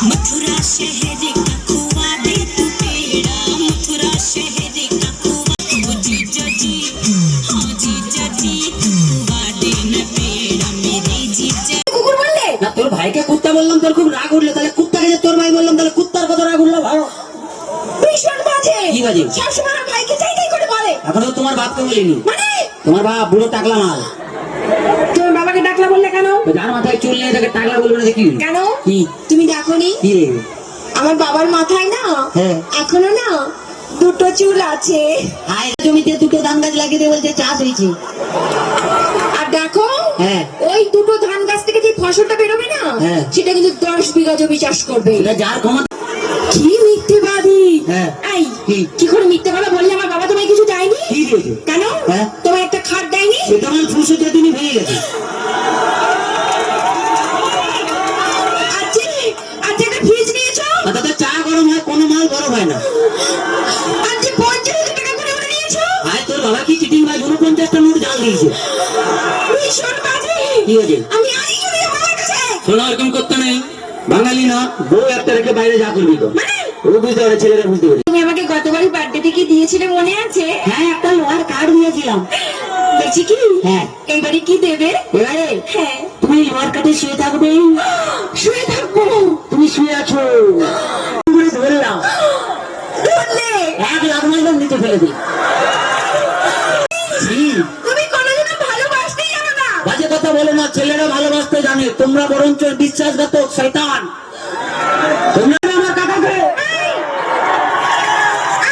मथुरा शहर का खुआ दे तू पेड़ा, मथुरा शहर का खुआ जीजा जी, हाँ जीजा जी खुआ दे न पेड़ा मेरे जीजा। কুকুর বললে না তোর ভাইকে কুত্তা বললাম, তোর খুব রাগ উঠলো, তাহলে কুত্তাকে যে তোর ভাই বললাম, তাহলে কুত্তার কত রাগ উঠলো ভালো। ভীষণ বাজে। কি বাজে? সবসময় আমার ভাইকে চাই চাই করে বলে। এখনো তোমার বাপকে বলিনি। মানে তোমার বাপ বুড়ো টাকলা মাল। তোর বাবাকে ডাকলা বললে কেন? যার মাথায় চুল নেই তাকে টাকলা বলবে না কি? কেন? কি তুমি ডাকোনি? কি রে? আমার বাবার মাথায় না হ্যাঁ এখনো না দুটো চুল আছে। আয় জমিতে দুটো ধান গাছ লাগিয়ে দিয়ে বলছে চাষ হয়েছে। আর দেখো হ্যাঁ ওই দুটো ধান গাছ থেকে যে ফসলটা বেরোবে না হ্যাঁ। সেটা কিন্তু 10 বিঘা জমি চাষ করবে। এটা যার ক্ষমতা। কি মিথ্যেবাদী! হ্যাঁ এই কি করে মিথ্যে কথা বললে? আমার বাবা তোমায় কিছু দেয়নি? কি দিয়েছে? কেন? হ্যাঁ তোমার একটা খাট দেয়নি? সেটা আমার ফুসে যেদিনই ভেঙে গেছে। আচ্ছা একটা ফ্রিজ নিয়েছো? আর তাতে চা গরম হয়, কোনো মাল গরম হয় না। আচ্ছা 50,000 টাকা করে ওটা নিয়েছো? আয় তোর বাবা কি চিটিং ভাই 49টা নোট জাল দিয়েছে। ভীষণ বাজে। কি হয়েছে? আমি আজই চলে যাবো আমার কাছে। শোনো এরকম করতে নেই, বাঙালি না বউ একটা রেখে বাইরে যা করবি তো। মানে ও বুঝতে পারে, ছেলেরা বুঝতে পারে। তুমি আমাকে গতবারই বার্থডেতে কি দিয়েছিলে মনে আছে? হ্যাঁ একটা লোহার কার্ড দিয়েছিলাম। দেখছি কি? হ্যাঁ এইবারে কি দেবে? এবারে হ্যাঁ তুমি লোহার কার্ডে শুয়ে থাকবে। শুয়ে থাকবো। তুমি শুয়ে আছো, ধরলাম ধরলে 1 লাখ মাইলাম নিচে ফেলে দিই। তুমি কোনোদিনও ভালোবাসতেই জানো না। বাজে কথা বলো না, ছেলেরা ভালোবাসতে জানে, তোমরা বরঞ্চ বিশ্বাসঘাতক শয়তান। তোমরা আমার কাকাকে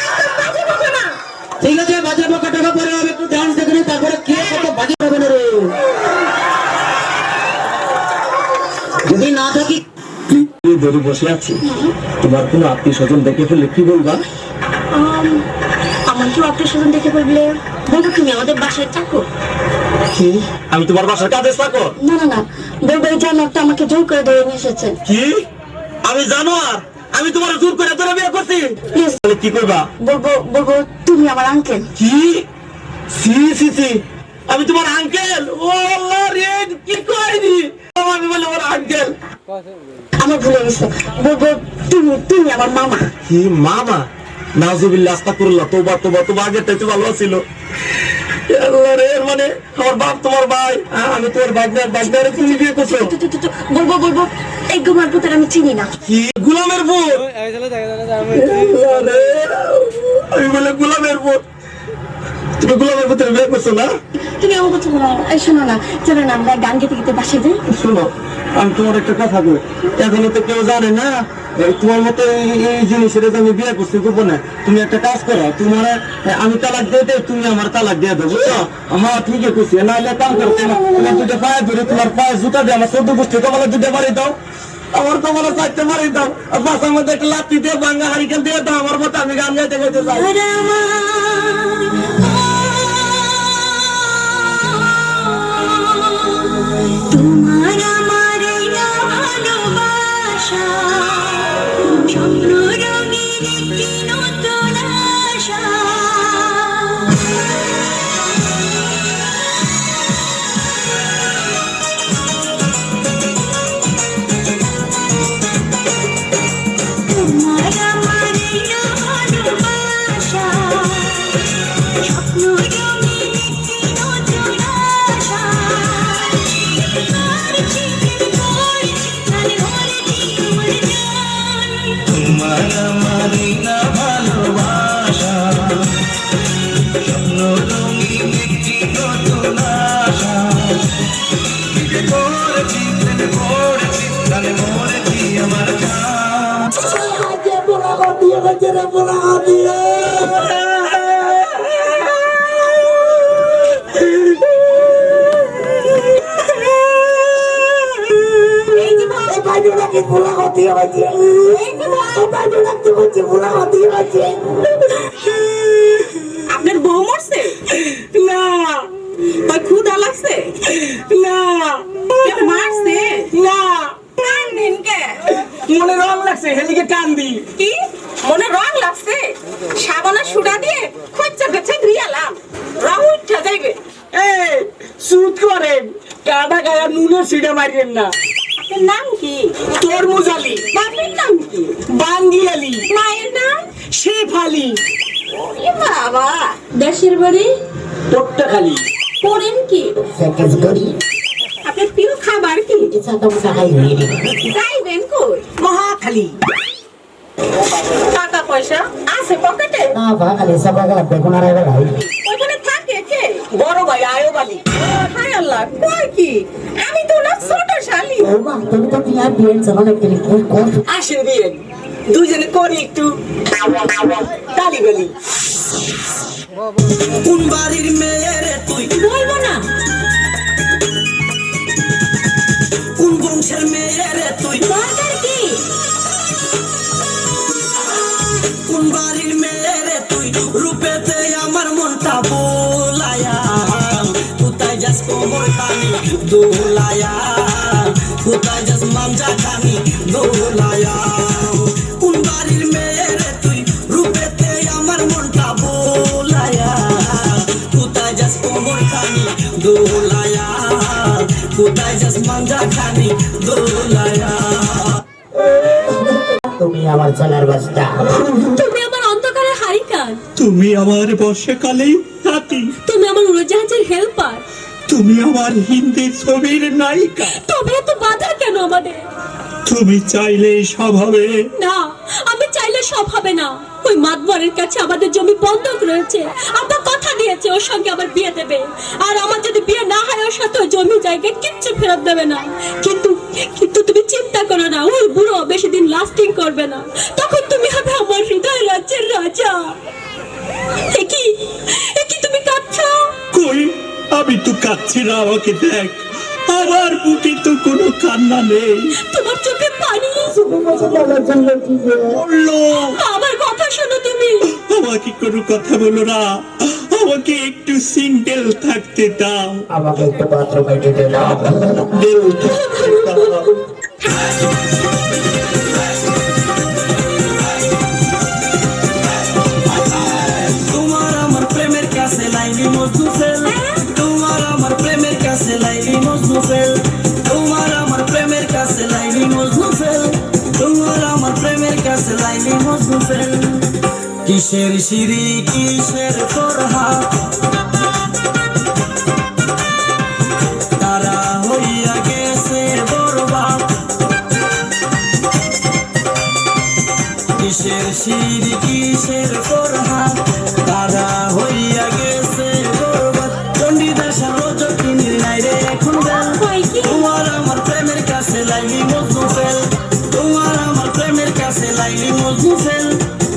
একদম বাজে বকো না। ঠিক আছে বাজে বকা টাকা পরে হবে, একটু ডান্স দেখে নি, তারপরে কে কত বাজে হবে না রে। যদি না থাকি ধরে বসে আছি, তোমার কোনো আত্মীয় স্বজন দেখে ফেললে কি বলবা? আমার কি আত্মীয় স্বজন দেখে বললে বলবো তুমি আমাদের বাসায় থাকো? কি আমি তোমার বাসার কাজে থাকো? না না না, বলবো এই জানোয়ারটা আমাকে জোর করে ধরে নিয়ে এসেছে। কি আমি জানোয়ার? আমি তোমার জোর করে তোরা বিয়ে করছি? তাহলে কি করবা? বলবো তুমি আমার আঙ্কেল। কি সি সি সি, আমি তোমার আঙ্কেল? ও আল্লাহ রে, কি কইনি আমি বলে ওর আঙ্কেল। আমার ভুলে গেছে, বলবো তুমি আমার মামা। কি মামা? নাউজুবিল্লাহ, আস্তাগফিরুল্লাহ, তওবা তওবা তওবা, আগে তো ভালো ছিল। আল্লাহ রে, মানে আমার বাপ তোমার ভাই, আমি তোমার বাগনারে তুমি বিয়ে করছো? বলবো এই গুমার পুত্র আমি চিনি না। কি গোলামের পুত? আমি বলে গোলামের পুত, তুমি গোলামের পুত্রের বিয়ে করছো না? তুমি আমার কথা বলো। এই শোনো না, চলো না আমরা গান গেতে গেতে বাসায় যাই। শোনো আমি তোমার একটা কথা বলি, এখনো তো কেউ জানে না তোমার মতো এই জিনিসের আমি বিয়ে করছি গোপনে। তুমি একটা কাজ করো, তোমার আমি তালাক দিয়ে দেয়, তুমি আমার তালাক দিয়ে দেবো, বুঝছো? আমার ঠিকই করছি, নাহলে কাম করো, তোমার দুটো পায়ে ধরে তোমার পায়ে জুতা দিয়ে আমার 14 গোষ্ঠী কপালে দুটো বাড়ি দাও, আমার কপালে 4টে বাড়ি দাও, আর বাসার মধ্যে একটা লাঠি দিয়ে ভাঙ্গা হারিকেন দিয়ে দাও আমার মতো, আমি গান গাইতে গাইতে যাই। তোমার আমার ভালোবাসা স্বপ্ন রঙের একটি নতুন আশা। তোমার আমার ভালোবাসা স্বপ্ন রঙের একটি নতুন আশা। তোমার আমার না ভালোবাসা স্বপ্ন রঙিন একটি নতুন আশা। পড়েছি তাহলে মরেছি আমার জান। আপনার বউ মরছে? না। তার ক্ষুধা লাগছে? না। কেউ মারছে? না। কান্দিন কে? মনে রং লাগছে, হেলিকে টান দি। কি মনে রং লাগছে? সাবানা সুডা দিয়ে খচ্চা খচ্চা ধুইয়ালাম, রং উঠা যাইবে। এই সুদ করেন, কাদা গায়ে নুনের সিডা মারিয়েন না। আপনার নাম কি? তরমুজ আলী, বাপের নাম কি? বাঙ্গি আলী, মায়ের নাম? শেফ আলী, এ বাবা। দেশের বাড়ি? পট্টাখালী। করেন কি? আপনার প্রিয় খাবার কি? যাইবেন কই? মহাখালী। টাকা পয়সা আছে পকেটে? ওইখানে থাকে কে? বড় ভাই আয়ব আলী। হায় আল্লাহ, কয় কি? আমি তো ওনার ছোট শালি। আসেন বিয়ে, দুজনে করি একটু গালি গালি। কোন বাড়ির মেয়ে রে তুই, বলবো না। কোন বংশের মেয়ে রে তুই, দরকার কি? কোন বাড়ির মেয়ে রে তুই, রূপেতে আমার মনটা বোলায়া, কোথায় যাস কোমর খানি দোলায়া, কোথায় যাস মামজা খানি দোলায়া, কোন বাড়ির মেয়ে রে তুই, রূপেতে আমার মনটা বোলায়া, কোথায় যাস কোমর খানি দোলায়া, কোথায় যাস মামজা খানি দোলায়া। তুমি আমার চলার বাস্তা, তুমি আমার অন্ধকারের হারিকান, তুমি আমার বর্ষাকালেই হাতি, তুমি আমার উড়োজাহাজের হেল্পার, তুমি আমার হিন্দি ছবির নায়িকা, তবে এত বাধা কেন আমাদের? তুমি চাইলে সব হবে। না, আমি চাইলে সব হবে না। ওই মাতবরের কাছে আমাদের জমি বন্ধক রয়েছে। আব্বা কথা দিয়েছে ওর সঙ্গে আমার বিয়ে দেবে, আর আমার যদি বিয়ে না হয় ওর সাথে ওই জমি জায়গা কিচ্ছু ফেরত দেবে না। কিন্তু কিন্তু তুমি চিন্তা করো না, ওই বুড়ো বেশি দিন লাস্টিং করবে না। তখন তুমি হবে আমার হৃদয় রাজ্যের রাজা। একই একই তুমি কাঁদছো? কই, আমি তো কাচ্ছি না, আমাকে দেখ, আমার বুকে তো কোনো কান্না নেই। তোমার চোখে পানি বললো, আমার কথা শোনো তুমি। আমাকে কোনো কথা বলো না, আমাকে একটু সিঙ্গেল থাকতে দাও, আমাকে একটু বাথরুমে যেতে দাও। তোমার আমার প্রেমের কাছে লাইলি মজনু ফেল, তোমার আমার প্রেমের কাছে লাইলি মজনু ফেল, তোমার আমার প্রেমের কাছে লাইলি মজনু ফেল, তোমার আমার প্রেমের কাছে লাইলি মজনু ফেল। কিসের সিঁড়ি কিসের ফরহা, তারা হইয়া গেছে বরবাদ, কিসের সিঁড়ি কিসের ফরহা, তারা হইয়া গেছে বরবাদ। চণ্ডীদাসা রজকিনীর নাই রে এখন বেল, তোমার আমার প্রেমের কাছে লাইলি মজনু ফেল, তোমার আমার প্রেমের কাছে লাইলি মজনু ফেল,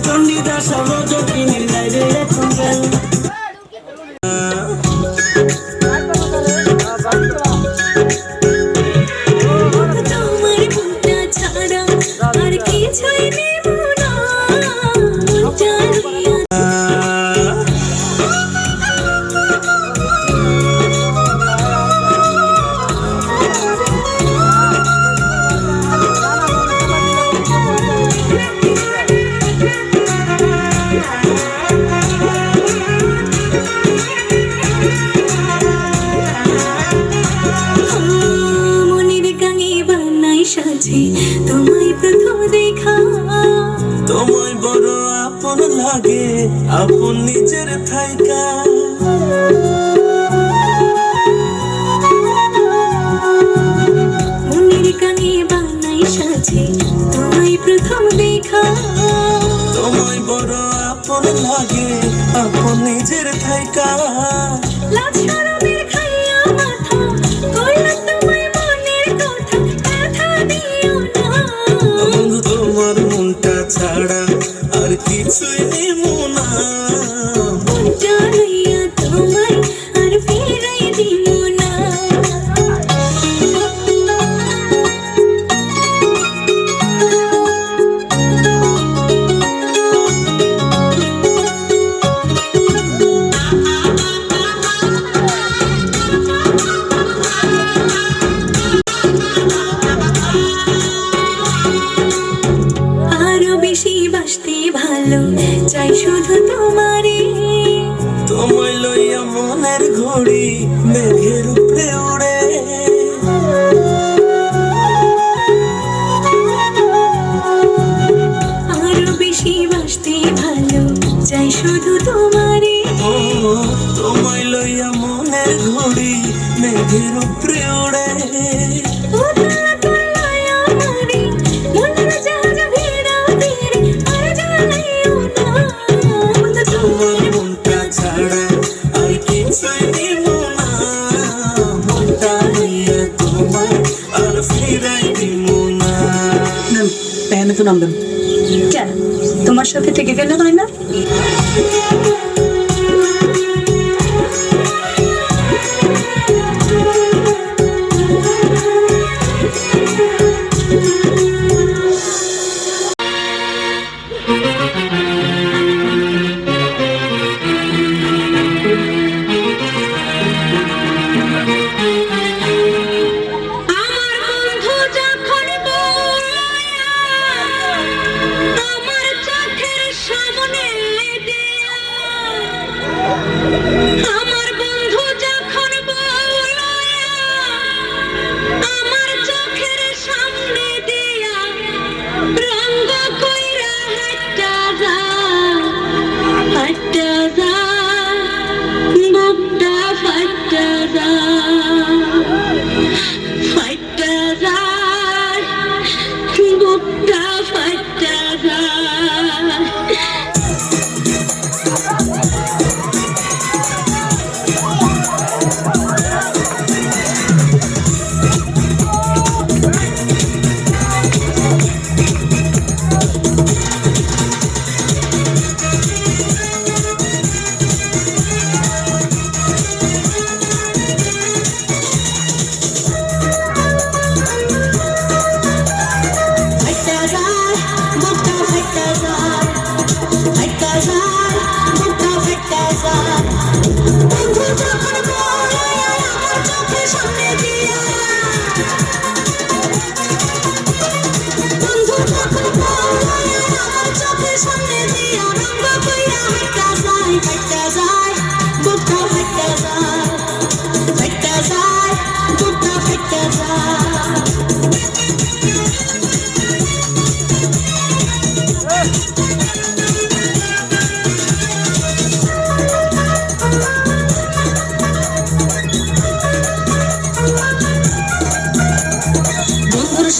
চণ্ডীদাসা রজকিনীর নাই রে এখন বেল। তোমার মনটা ছাড়া আর কিছুই নেব না, জানিয়া মনের গাঙে বানাই সাজে তোমায় প্রথম দেখা, তোমায় বড় আপন লাগে, আপন নিজের থাইকা, মনের গাঙে বানাই সাজে তোমায় প্রথম দেখা, তোমায় বড় আপন লাগে, আপন নিজের থাইকা। লাজ শরমের খাইয়া মাথা কইলাম তোমায় মনের কথা, ব্যথা দিও না। বন্ধু তোমার মনটা ছাড়া আর কিছুই নেব না, জানাইয়া তোমায় আর ফিরাই দিও না। আরো বেশি বাসতে ভালো চাই শুধু তোমারে, তোমায় লইয়া মনের ঘড়ি মেঘের উপরে উড়ে, মেঘের উপরে ওড়ে তোমার মনটা ছাড়া আর কিছুই দিব না মনটা নিয়ে তোমার আর ফিরাই দিব না প্যানে তো নাম দেন কেন তোমার সাথে থেকে গেলে হয় না আমার বন্ধু যখন বলায়া আমার চোখের সামনে দিয়া রঙ্গ কইরা হাঁটা যা বুকটা ফাটা যা বুকটা ফাটা যা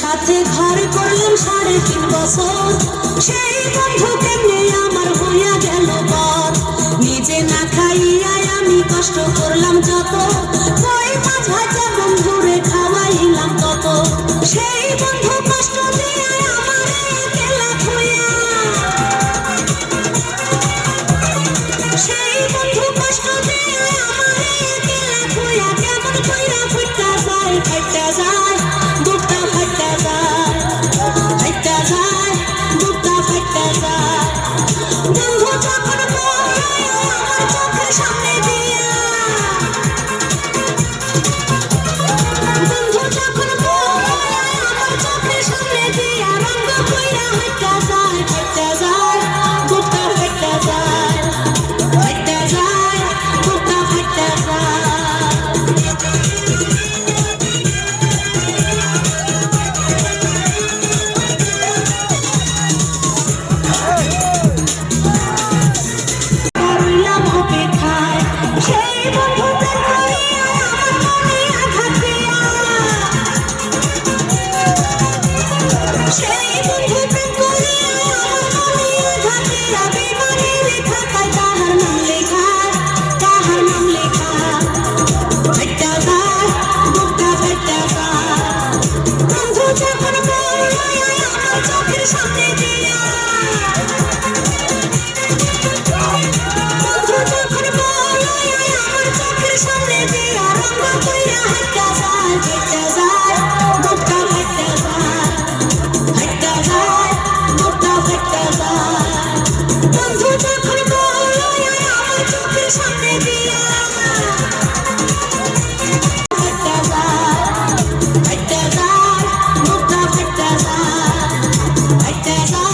সাথে ঘর করলাম 3.5 বছর সেই বন্ধু কেমনে আমার হইয়া গেল পর নিজে না খাইয়া আমি কষ্ট করলাম যত কই মাছ ভাজা বন্ধুরে খাওয়াইলাম তত সেই বন্ধু কষ্ট দিয়ে আমারে একলা থুইয়া সেই বন্ধু কষ্ট দিয়ে আমারে একলা থুইয়া কেমন কইরা ফুটা যায় বুকটা ফাটা যায় বুকটা ফাটা যায় বন্ধু যখন আমার চোখের সামনে দিয়া বন্ধু যখন আমার চোখের সামনে দিয়া রঙ্গ কইরা ফাটা যায় বুকটা ফাটা যায় বুকটা ফাটা যায় Like that.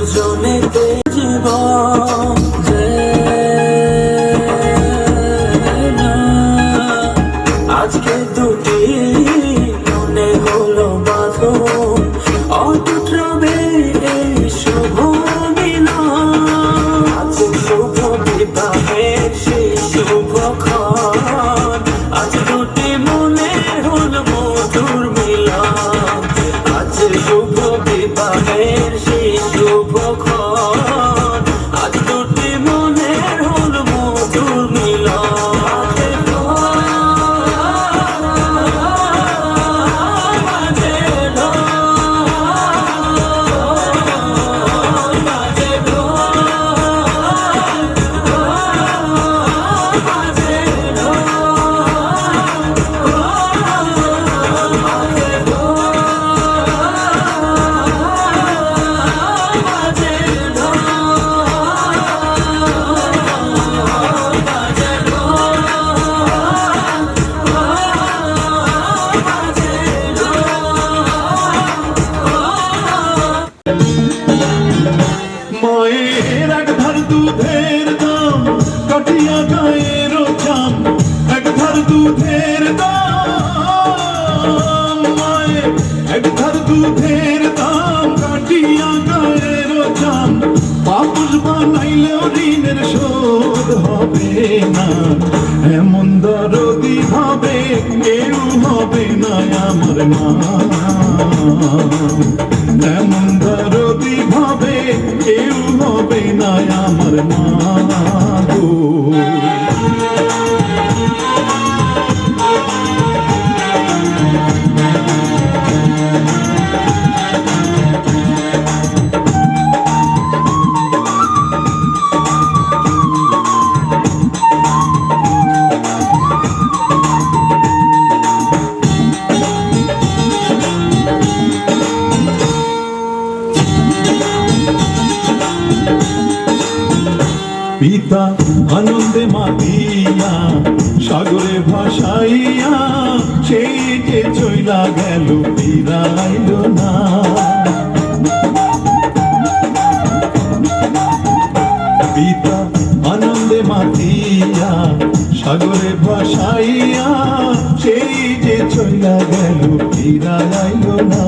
দুজনেতে জীবন যে না, আজকে দুটি মনে হলো বাঁধন, অটুট রবে এই শুভ মিলন। আজ শুভ বিবাহের সেই শুভক্ষণ, আজ দুটি মনে হলো মধুর মিলন। আজ শুভ বিবাহের সেই শুভক্ষণ, আজ দুটি মনের হলো মধুর মিলন। মায়ের এক ধার দুধের দাম কাটিয়া গায়ের চাম, এক ধার দুধের দাম, মায়ের এক ধার দুধের দাম কাটিয়া গায়ের চাম। পাপুষ বানাইলেও ঋণের শোধ হবে না, এমন দরদি ভাবে কেউ হবে না আমার মা। এমন দরদি ভাবে কেউ হবে না আমার মা গো। পিতা আনন্দে মাতিয়া সাগরে ভাসাইয়া, সেই যে চইলা গেল ফিরাইল না। পিতা আনন্দে মাতিয়া সাগরে ভাসাইয়া, সেই যে চইলা গেল ফিরাইল না।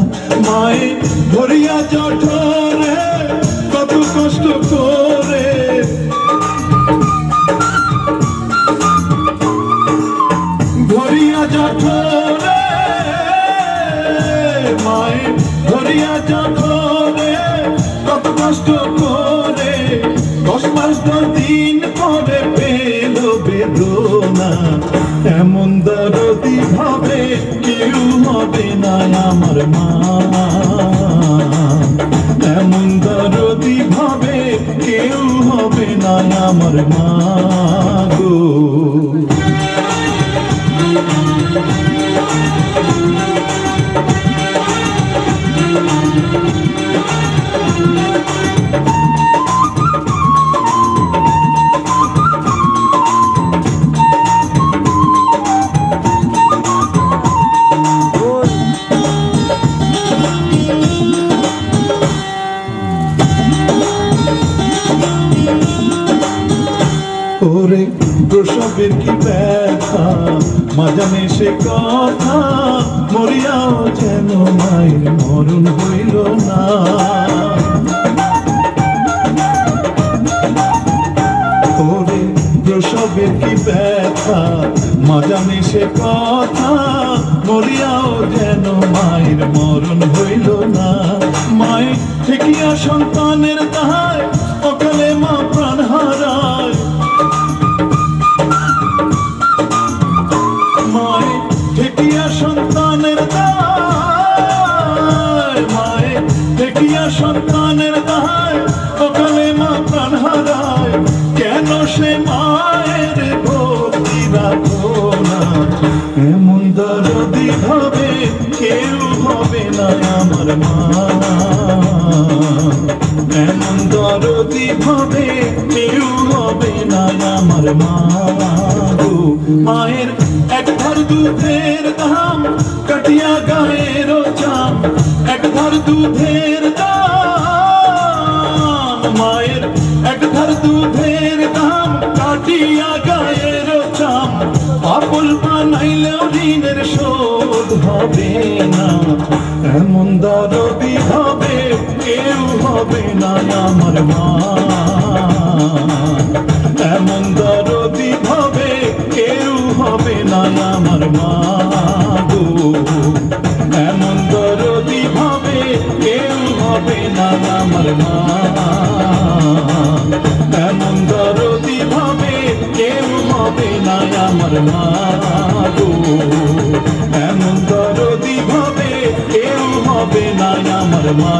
মায়ে ধরিয়া জঠরে কত কষ্ট করে, ধরিয়া জঠরে মায়ে ধরিয়া জঠরে কত কষ্ট করে, 10 মাস 10 দিন পরে পেল বেদনা। এমন দরদি ভাবে কেউ হবে না আমার মা, এমন দরদি ভাবে কেউ হবে না আমার মা গো। ওরে প্রসবের কি ব্যথা মা জানে সে কথা, মরিয়াও যেন মায়ের মরণ হইল না। ওরে প্রসবের কি ব্যথা মা জানে সে কথা, মরিয়াও যেন মায়ের মরণ হইল না। মায়ের ঠেকিয়া সন্তানের দায় অকালে মা প্রাণ হারায়, মায়ের ঠেকিয়া সন্তানের দায়, মায়ের ঠেকিয়া সন্তানের দায় অকালে মা প্রাণ হারায়। কেন সে মায়ের ভক্তি রাখো না, এমন দরদি ভাবে কেউ হবে না আমার মা, এমন দরদি ভাবে কেউ হবে না আমার মা গো। মায়ের এক ধার দুধের দাম কাটিয়া গায়ের চাম, এক ধার দুধের দাম, দরদি হবে কেউ হবে না আমার মা, এমন দরদি হবে কেউ হবে না আমার মা গো, এমন দরদি হবে কেউ হবে না আমার মা, এমন দরদি হবে কেউ হবে না আমার মা গো, এমন দরদি হবে কেউ হবে না আমার মা।